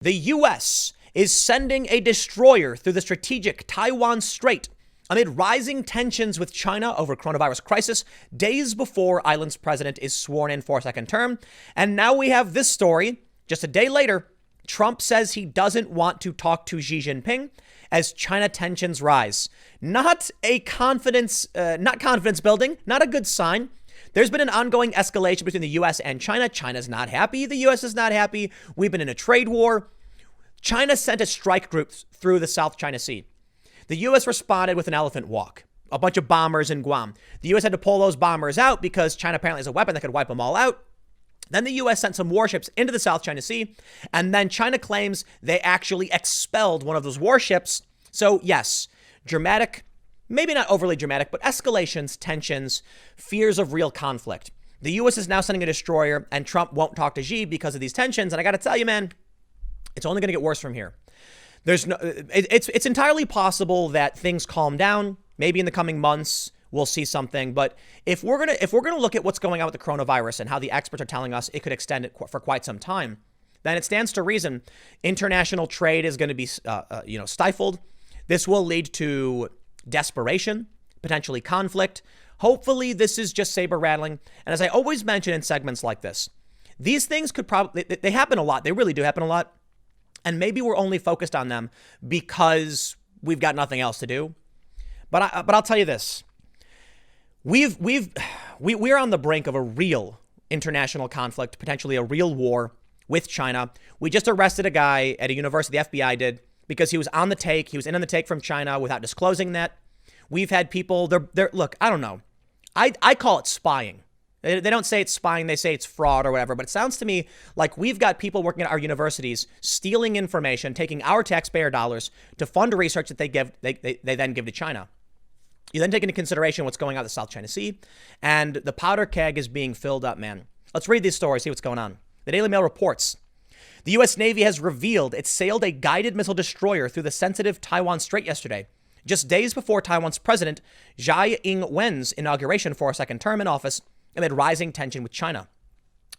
The U.S. is sending a destroyer through the strategic Taiwan Strait amid rising tensions with China over coronavirus crisis, days before island's president is sworn in for a second term. And now we have this story. Just a day later, Trump says he doesn't want to talk to Xi Jinping as China tensions rise. Not confidence building, not a good sign. There's been an ongoing escalation between the U.S. and China. China's not happy. The U.S. is not happy. We've been in a trade war. China sent a strike group through the South China Sea. The U.S. responded with an elephant walk, a bunch of bombers in Guam. The U.S. had to pull those bombers out because China apparently has a weapon that could wipe them all out. Then the U.S. sent some warships into the South China Sea. And then China claims they actually expelled one of those warships. So yes, dramatic. Maybe not overly dramatic, but escalations, tensions, fears of real conflict. The U.S. is now sending a destroyer, and Trump won't talk to Xi because of these tensions. And I got to tell you, man, it's only going to get worse from here. It's entirely possible that things calm down. Maybe in the coming months we'll see something. But if we're gonna look at what's going on with the coronavirus and how the experts are telling us it could extend it for quite some time, then it stands to reason international trade is going to be stifled. This will lead to desperation, potentially conflict. Hopefully this is just saber rattling. And as I always mention in segments like this, these things could probably, they happen a lot. They really do happen a lot. And maybe we're only focused on them because we've got nothing else to do. But I'll tell you this. We're on the brink of a real international conflict, potentially a real war with China. We just arrested a guy at a university, the FBI did, because he was on the take. He was in on the take from China without disclosing that. We've had people, look, I don't know. I call it spying. They don't say it's spying. They say it's fraud or whatever. But it sounds to me like we've got people working at our universities stealing information, taking our taxpayer dollars to fund research that they then give to China. You then take into consideration what's going on in the South China Sea, and the powder keg is being filled up, man. Let's read these stories, see what's going on. The Daily Mail reports the U.S. Navy has revealed it sailed a guided missile destroyer through the sensitive Taiwan Strait yesterday, just days before Taiwan's president Tsai Ing-wen's inauguration for a second term in office amid rising tension with China.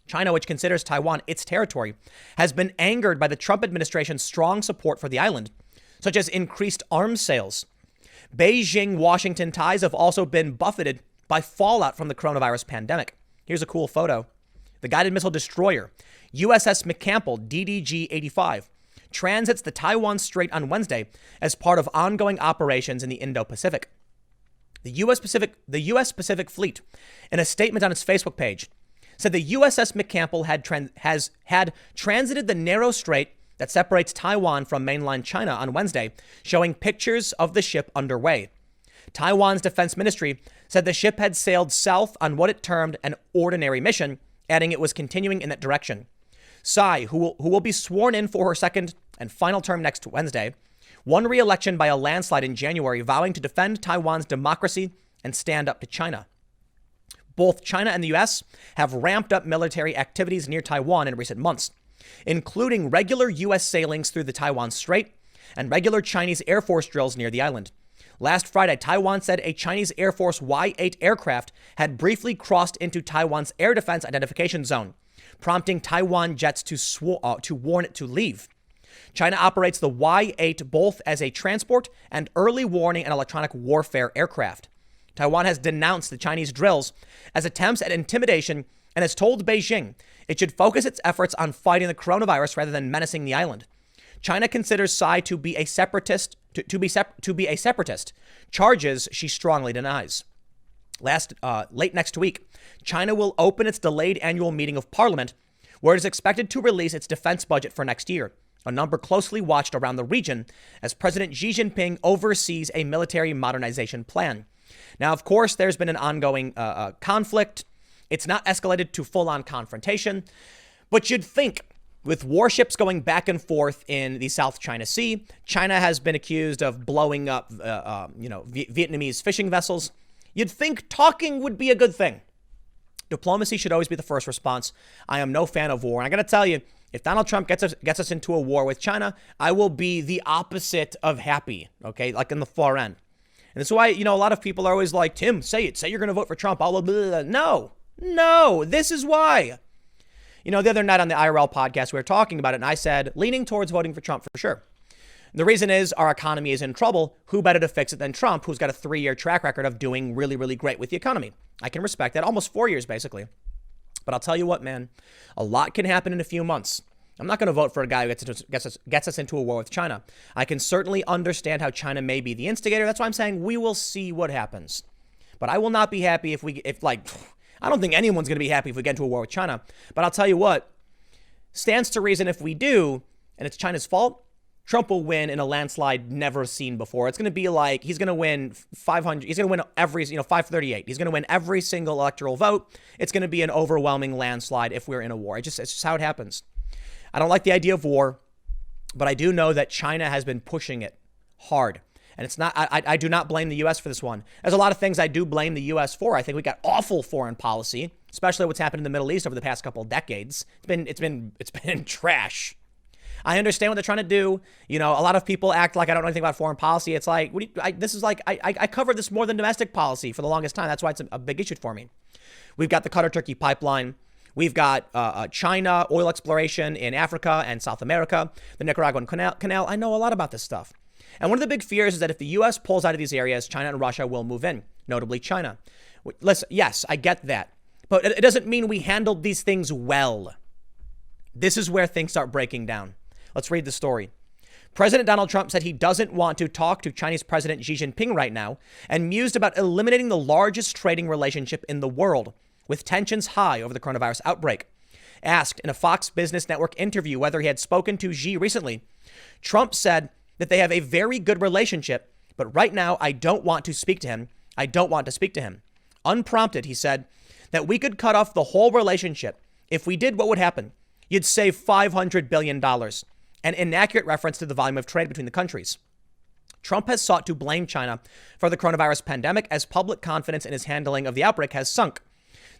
China, which considers Taiwan its territory, has been angered by the Trump administration's strong support for the island, such as increased arms sales. Beijing-Washington ties have also been buffeted by fallout from the coronavirus pandemic. Here's a cool photo. The guided missile destroyer, USS McCampbell DDG-85, transits the Taiwan Strait on Wednesday as part of ongoing operations in the Indo-Pacific. The U.S. Pacific Fleet, in a statement on its Facebook page, said the USS McCampbell had transited the narrow strait that separates Taiwan from mainland China on Wednesday, showing pictures of the ship underway. Taiwan's defense ministry said the ship had sailed south on what it termed an ordinary mission, adding it was continuing in that direction. Tsai, who will be sworn in for her second and final term next Wednesday, won re-election by a landslide in January, vowing to defend Taiwan's democracy and stand up to China. Both China and the U.S. have ramped up military activities near Taiwan in recent months, including regular U.S. sailings through the Taiwan Strait and regular Chinese Air Force drills near the island. Last Friday, Taiwan said a Chinese Air Force Y-8 aircraft had briefly crossed into Taiwan's air defense identification zone, prompting Taiwan jets to warn it to leave. China operates the Y-8 both as a transport and early warning and electronic warfare aircraft. Taiwan has denounced the Chinese drills as attempts at intimidation and has told Beijing it should focus its efforts on fighting the coronavirus rather than menacing the island. China considers Tsai to be a separatist, charges she strongly denies. Late next week, China will open its delayed annual meeting of parliament, where it is expected to release its defense budget for next year, a number closely watched around the region as President Xi Jinping oversees a military modernization plan. Now, of course, there's been an ongoing conflict. It's not escalated to full-on confrontation, but you'd think with warships going back and forth in the South China Sea, China has been accused of blowing up, Vietnamese fishing vessels. You'd think talking would be a good thing. Diplomacy should always be the first response. I am no fan of war. And I got to tell you, if Donald Trump gets us into a war with China, I will be the opposite of happy, okay, like in the far end. And that's why, a lot of people are always like, Tim, say it. Say you're going to vote for Trump. Blah, blah, blah. No, this is why. The other night on the IRL podcast, we were talking about it, and I said, leaning towards voting for Trump for sure. The reason is our economy is in trouble. Who better to fix it than Trump, who's got a 3-year track record of doing really, really great with the economy? I can respect that. Almost 4 years, basically. But I'll tell you what, man, a lot can happen in a few months. I'm not going to vote for a guy who gets us into a war with China. I can certainly understand how China may be the instigator. That's why I'm saying we will see what happens. But I will not be happy I don't think anyone's going to be happy if we get into a war with China. But I'll tell you what, stands to reason if we do, and it's China's fault, Trump will win in a landslide never seen before. It's going to be like he's going to win 500. He's going to win every, 538. He's going to win every single electoral vote. It's going to be an overwhelming landslide if we're in a war. It's just how it happens. I don't like the idea of war, but I do know that China has been pushing it hard. And it's not, I do not blame the U.S. for this one. There's a lot of things I do blame the U.S. for. I think we got awful foreign policy, especially what's happened in the Middle East over the past couple of decades. It's been trash. I understand what they're trying to do. A lot of people act like I don't know anything about foreign policy. It's like, I covered this more than domestic policy for the longest time. That's why it's a big issue for me. We've got the Qatar-Turkey pipeline. We've got China oil exploration in Africa and South America, the Nicaraguan canal. I know a lot about this stuff. And one of the big fears is that if the U.S. pulls out of these areas, China and Russia will move in, notably China. Listen, yes, I get that. But it doesn't mean we handled these things well. This is where things start breaking down. Let's read the story. President Donald Trump said he doesn't want to talk to Chinese President Xi Jinping right now and mused about eliminating the largest trading relationship in the world, with tensions high over the coronavirus outbreak. Asked in a Fox Business Network interview whether he had spoken to Xi recently, Trump said that they have a very good relationship, but right now I don't want to speak to him. I don't want to speak to him. Unprompted, he said that we could cut off the whole relationship. If we did, what would happen? You'd save $500 billion, an inaccurate reference to the volume of trade between the countries. Trump has sought to blame China for the coronavirus pandemic as public confidence in his handling of the outbreak has sunk.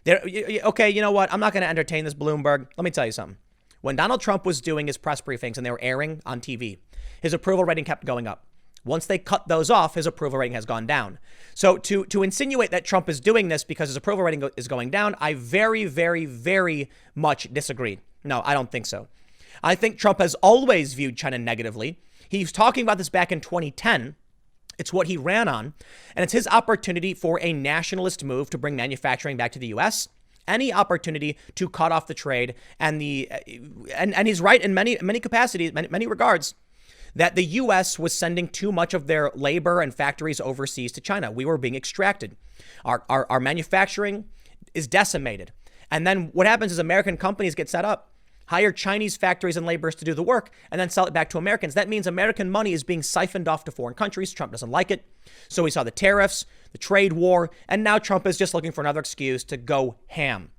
Okay, you know what? I'm not going to entertain this, Bloomberg. Let me tell you something. When Donald Trump was doing his press briefings and they were airing on TV, his approval rating kept going up. Once they cut those off, his approval rating has gone down. So to insinuate that Trump is doing this because his approval rating is going down, I very, very, very much disagree. No, I don't think so. I think Trump has always viewed China negatively. He was talking about this back in 2010. It's what he ran on. And it's his opportunity for a nationalist move to bring manufacturing back to the U.S., any opportunity to cut off the trade. And he's right in many capacities, many regards, that the U.S. was sending too much of their labor and factories overseas to China. We were being extracted. Our manufacturing is decimated. And then what happens is American companies get set up, hire Chinese factories and laborers to do the work, and then sell it back to Americans. That means American money is being siphoned off to foreign countries. Trump doesn't like it. So we saw the tariffs, the trade war, and now Trump is just looking for another excuse to go ham.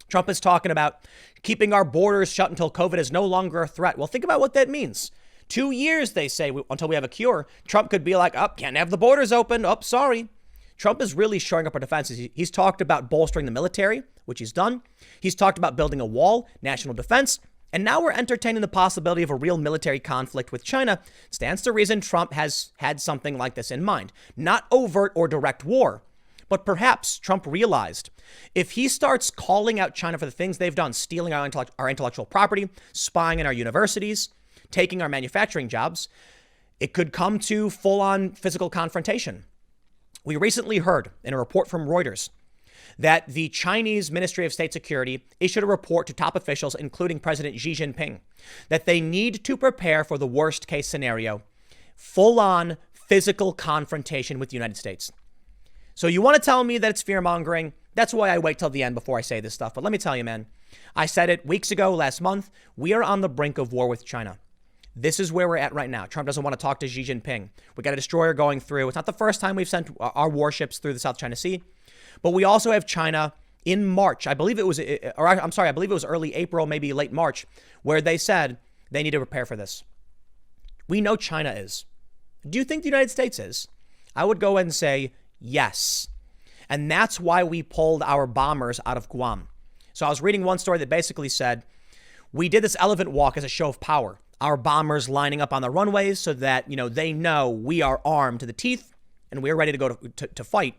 Trump is talking about keeping our borders shut until COVID is no longer a threat. Well, think about what that means. 2 years, they say, until we have a cure. Trump could be like, can't have the borders open. Sorry. Trump is really shoring up our defenses. He's talked about bolstering the military, which he's done. He's talked about building a wall, national defense. And now we're entertaining the possibility of a real military conflict with China. Stands to reason Trump has had something like this in mind. Not overt or direct war, but perhaps Trump realized if he starts calling out China for the things they've done, stealing our intellectual property, spying in our universities, taking our manufacturing jobs, it could come to full-on physical confrontation. We recently heard in a report from Reuters that the Chinese Ministry of State Security issued a report to top officials, including President Xi Jinping, that they need to prepare for the worst case scenario, full-on physical confrontation with the United States. So you want to tell me that it's fear-mongering? That's why I wait till the end before I say this stuff. But let me tell you, man, I said it weeks ago, last month, we are on the brink of war with China. This is where we're at right now. Trump doesn't want to talk to Xi Jinping. We got a destroyer going through. It's not the first time we've sent our warships through the South China Sea, but we also have China in March. I believe it was early April, maybe late March, where they said they need to prepare for this. We know China is. Do you think the United States is? I would go and say yes. And that's why we pulled our bombers out of Guam. So I was reading one story that basically said, we did this elephant walk as a show of power. Our bombers lining up on the runways so that, they know we are armed to the teeth and we're ready to go to fight.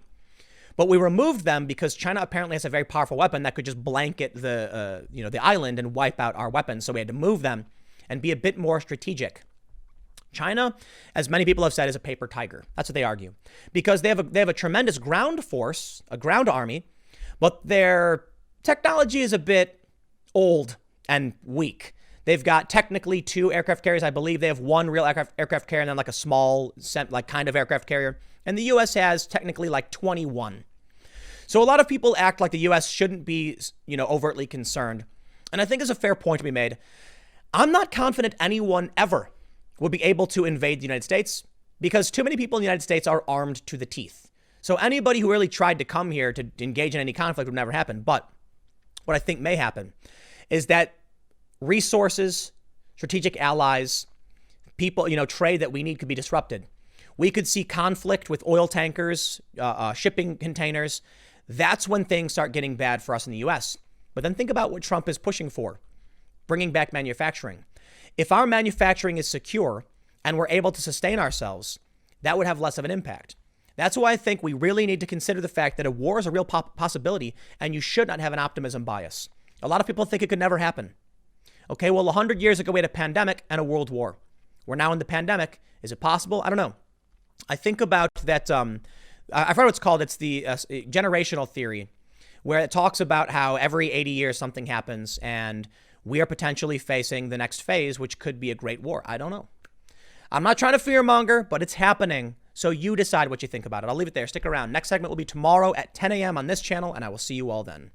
But we removed them because China apparently has a very powerful weapon that could just blanket the island and wipe out our weapons. So we had to move them and be a bit more strategic. China, as many people have said, is a paper tiger. That's what they argue, because they have a tremendous ground force, a ground army, but their technology is a bit old and weak. They've got technically 2 aircraft carriers. I believe they have 1 real aircraft carrier and then like a small, like kind of aircraft carrier. And the U.S. has technically like 21. So a lot of people act like the U.S. shouldn't be, overtly concerned. And I think there's a fair point to be made. I'm not confident anyone ever would be able to invade the United States because too many people in the United States are armed to the teeth. So anybody who really tried to come here to engage in any conflict would never happen. But what I think may happen is that resources, strategic allies, people, trade that we need could be disrupted. We could see conflict with oil tankers, shipping containers. That's when things start getting bad for us in the U.S. But then think about what Trump is pushing for, bringing back manufacturing. If our manufacturing is secure and we're able to sustain ourselves, that would have less of an impact. That's why I think we really need to consider the fact that a war is a real possibility and you should not have an optimism bias. A lot of people think it could never happen. Okay, well, 100 years ago, we had a pandemic and a world war. We're now in the pandemic. Is it possible? I don't know. I think about that. I forgot what it's called. It's the generational theory, where it talks about how every 80 years something happens and we are potentially facing the next phase, which could be a great war. I don't know. I'm not trying to fearmonger, but it's happening. So you decide what you think about it. I'll leave it there. Stick around. Next segment will be tomorrow at 10 a.m. on this channel, and I will see you all then.